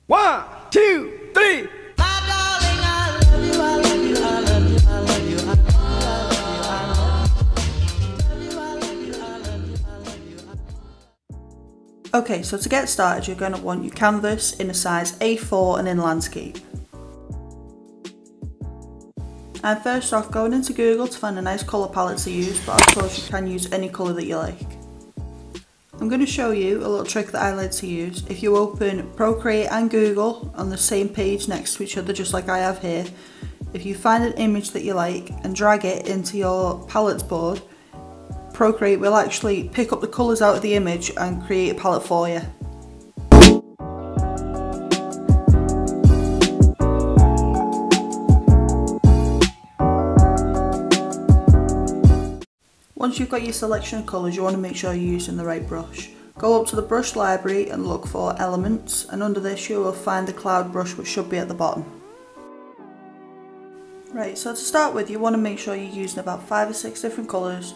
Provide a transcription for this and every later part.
1, 2, 3. Okay, so to get started, you're going to want your canvas in a size A4 and in landscape. I'm first off going into Google to find a nice colour palette to use, but of course you can use any colour that you like. I'm going to show you a little trick that I like to use. If you open Procreate and Google on the same page next to each other, just like I have here, if you find an image that you like and drag it into your palettes board, Procreate will actually pick up the colours out of the image and create a palette for you. Once you've got your selection of colours, you want to make sure you're using the right brush. Go up to the brush library and look for elements, and under this you will find the cloud brush, which should be at the bottom. Right, so to start with, you want to make sure you're using about 5 or 6 different colours.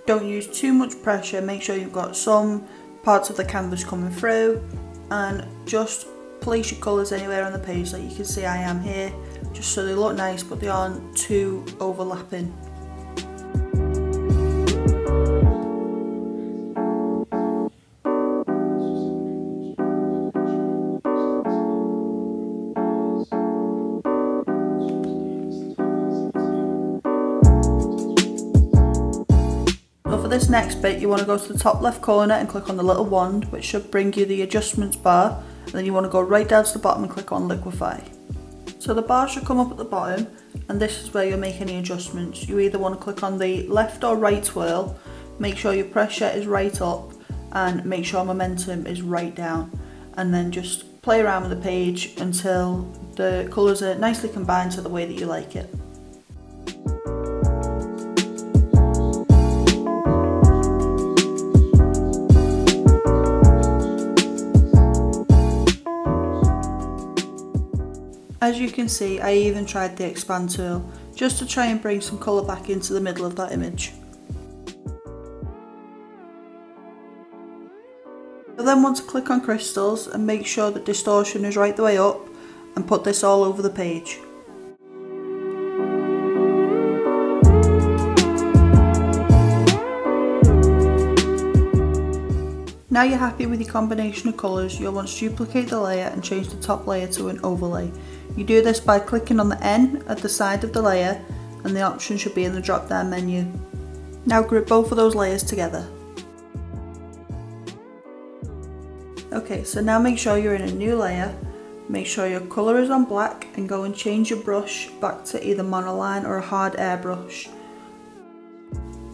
Don't use too much pressure, make sure you've got some parts of the canvas coming through, and just place your colours anywhere on the page like you can see I am here, just so they look nice but they aren't too overlapping. For this next bit, you want to go to the top left corner and click on the little wand, which should bring you the adjustments bar, and then you want to go right down to the bottom and click on liquefy. So the bar should come up at the bottom, and this is where you'll make any adjustments. You either want to click on the left or right twirl, make sure your pressure is right up and make sure momentum is right down, and then just play around with the page until the colours are nicely combined to the way that you like it. As you can see, I even tried the expand tool, just to try and bring some colour back into the middle of that image. I then want to click on crystals and make sure that distortion is right the way up, and put this all over the page. Now you're happy with your combination of colours, you'll want to duplicate the layer and change the top layer to an overlay. You do this by clicking on the N at the side of the layer, and the option should be in the drop down menu. Now group both of those layers together. Okay, so now make sure you're in a new layer, make sure your colour is on black, and go and change your brush back to either monoline or a hard airbrush.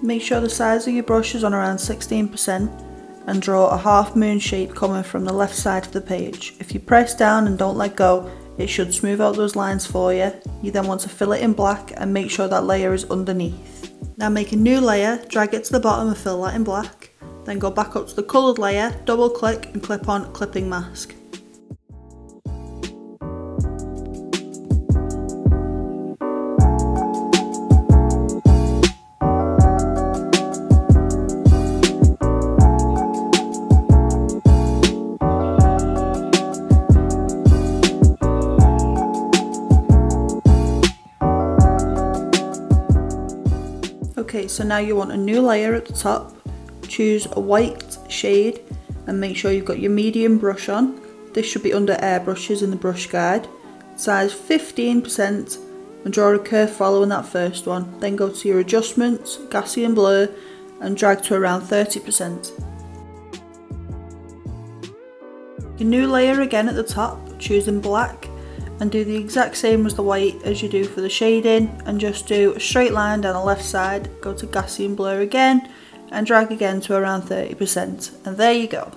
Make sure the size of your brush is on around 16%. And draw a half moon shape coming from the left side of the page. If you press down and don't let go, it should smooth out those lines for you. You then want to fill it in black and make sure that layer is underneath. Now make a new layer, drag it to the bottom and fill that in black. Then go back up to the coloured layer, double click and clip on clipping mask. Okay, so now you want a new layer at the top, choose a white shade and make sure you've got your medium brush on. This should be under airbrushes in the brush guide. Size 15% and draw a curve following that first one. Then go to your adjustments, Gaussian blur and drag to around 30%. Your new layer again at the top, choosing black, and do the exact same as the white as you do for the shading, and just do a straight line down the left side, go to Gaussian blur again and drag again to around 30%, and there you go.